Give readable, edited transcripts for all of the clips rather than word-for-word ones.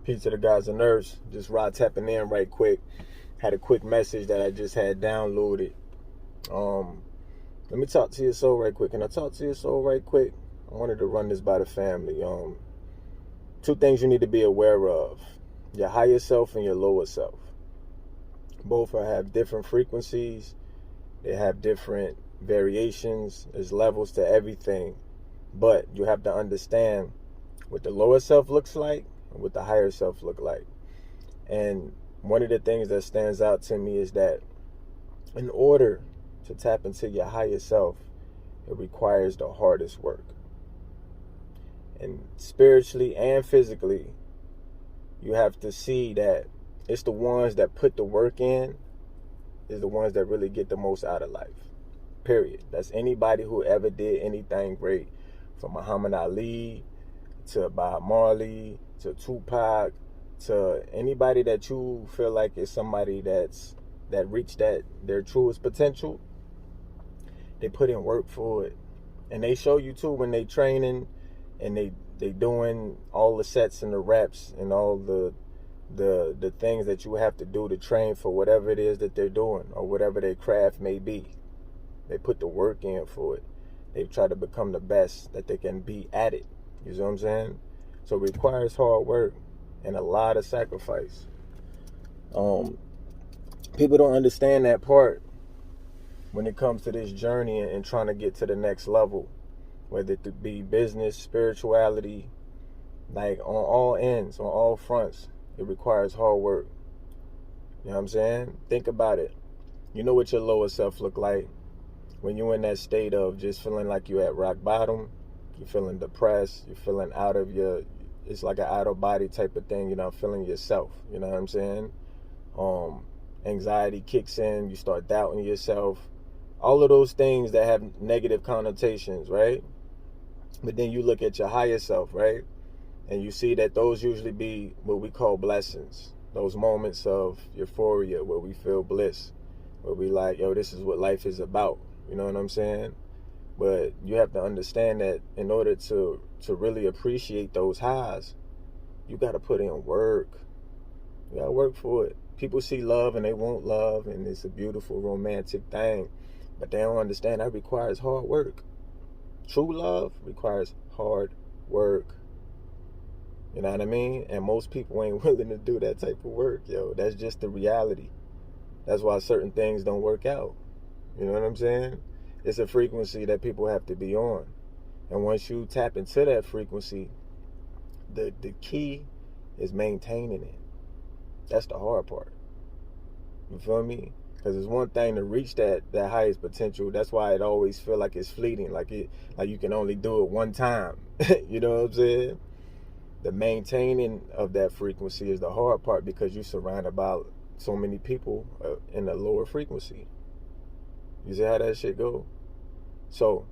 Peace to the guys and nerds. Just Rod tapping in right quick. Had a quick message that I just had downloaded. Let me talk to your soul right quick. Can I talk to your soul right quick? I wanted to run this by the family. Two things you need to be aware of: your higher self and your lower self. Both have different frequencies. They have different variations. There's levels to everything. But you have to understand what the lower self looks like and what the higher self look like. And one of the things that stands out to me is that in order to tap into your higher self, it requires the hardest work. And spiritually and physically, you have to see that it's the ones that put the work in is the ones that really get the most out of life. Period. That's anybody who ever did anything great, from Muhammad Ali to Bob Marley to Tupac to anybody that you feel like is somebody that reached their truest potential. They put in work for it, and they show you too when they training and they doing all the sets and the reps and all the things that you have to do to train for whatever it is that they're doing or whatever their craft may be. They put the work in for it. They try to become the best that they can be at it. You see what I'm saying? So it requires hard work and a lot of sacrifice. People don't understand that part when it comes to this journey and trying to get to the next level, whether it be business, spirituality, like on all ends, on all fronts, it requires hard work. You know what I'm saying? Think about it. You know what your lower self look like when you're in that state of just feeling like you're at rock bottom. You're feeling depressed. You're feeling it's like an out of body type of thing. You're not feeling yourself. You know what I'm saying? Anxiety kicks in. You start doubting yourself. All of those things that have negative connotations, right? But then you look at your higher self, right? And you see that those usually be what we call blessings. Those moments of euphoria where we feel bliss, where we like, yo, this is what life is about. You know what I'm saying? But you have to understand that in order to really appreciate those highs, you got to put in work. You got to work for it. People see love and they want love, and it's a beautiful romantic thing. But they don't understand that requires hard work. True love requires hard work. You know what I mean? And most people ain't willing to do that type of work, yo. That's just the reality. That's why certain things don't work out. You know what I'm saying? It's a frequency that people have to be on. And once you tap into that frequency, the key is maintaining it. That's the hard part. You feel me? Because it's one thing to reach that highest potential. That's why it always feel like it's fleeting, like you can only do it one time. You know what I'm saying? The maintaining of that frequency is the hard part because you're surrounded by so many people in the lower frequency. You see how that shit go? So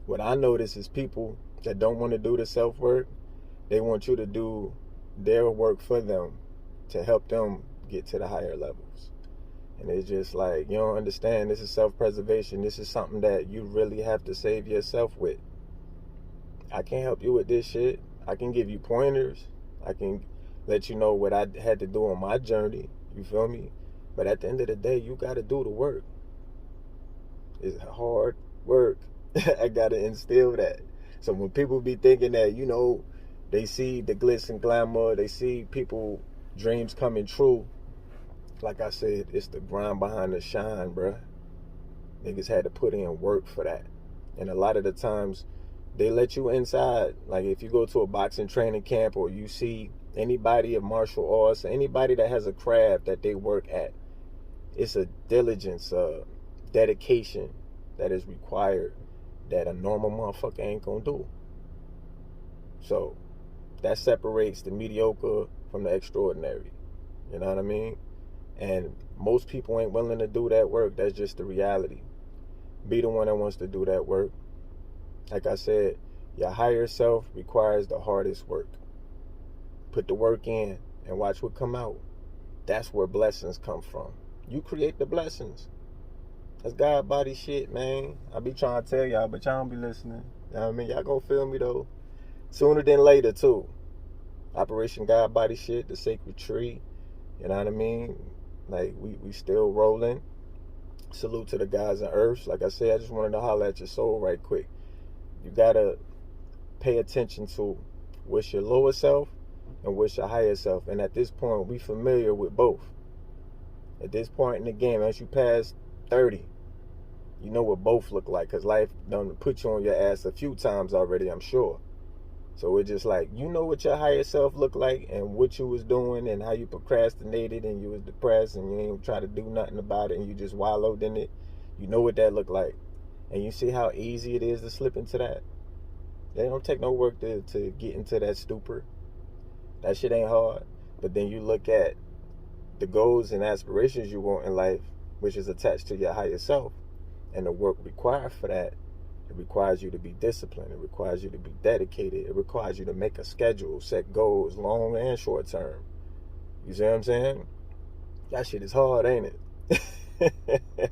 what I notice is people that don't want to do the self-work, they want you to do their work for them to help them get to the higher levels. And it's just like, you don't understand, this is self-preservation. This is something that you really have to save yourself with. I can't help you with this shit. I can give you pointers. I can let you know what I had to do on my journey. You feel me? But at the end of the day, you got to do the work. It's hard work. I got to instill that. So when people be thinking that, you know, they see the glitz and glamour, they see people dreams coming true. Like I said, it's the grind behind the shine, bruh. Niggas had to put in work for that. And a lot of the times, they let you inside. Like if you go to a boxing training camp or you see anybody of martial arts, anybody that has a craft that they work at, it's a diligence, dedication that is required that a normal motherfucker ain't gonna do. So that separates the mediocre from the extraordinary. You know what I mean? And most people ain't willing to do that work. That's just the reality. Be the one that wants to do that work. Like I said, your higher self requires the hardest work. Put the work in and watch what come out. That's where blessings come from. You create the blessings. That's God body shit, man. I be trying to tell y'all, but y'all don't be listening. You know what I mean? Y'all gonna feel me though. Sooner than later too. Operation God Body shit, the Sacred Tree. You know what I mean? Like, we still rolling. Salute to the guys on Earth. Like I said, I just wanted to holler at your soul right quick. You gotta pay attention to what's your lower self and what's your higher self. And at this point, we familiar with both. At this point in the game, as you pass 30, you know what both look like, because life done put you on your ass a few times already, I'm sure. So it's just like, you know what your higher self looked like and what you was doing and how you procrastinated and you was depressed and you ain't try to do nothing about it and you just wallowed in it. You know what that looked like. And you see how easy it is to slip into that. They don't take no work to get into that stupor. That shit ain't hard. But then you look at the goals and aspirations you want in life, which is attached to your higher self, and the work required for that. It requires you to be disciplined. It requires you to be dedicated. It requires you to make a schedule, set goals, long and short term. You see what I'm saying? That shit is hard, ain't it?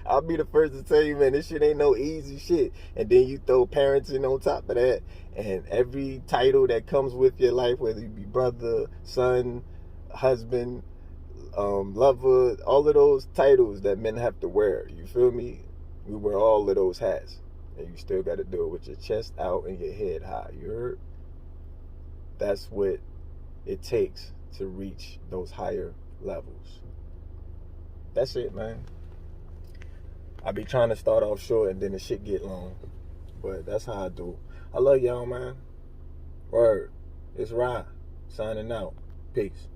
I'll be the first to tell you, man, this shit ain't no easy shit. And then you throw parenting on top of that, and every title that comes with your life, whether you be brother, son, husband, lover, all of those titles that men have to wear. You feel me? We wear all of those hats. And you still got to do it with your chest out and your head high. You heard? That's what it takes to reach those higher levels. That's it, man. I be trying to start off short and then the shit get long. But that's how I do. I love y'all, man. Word. It's Rye. Signing out. Peace.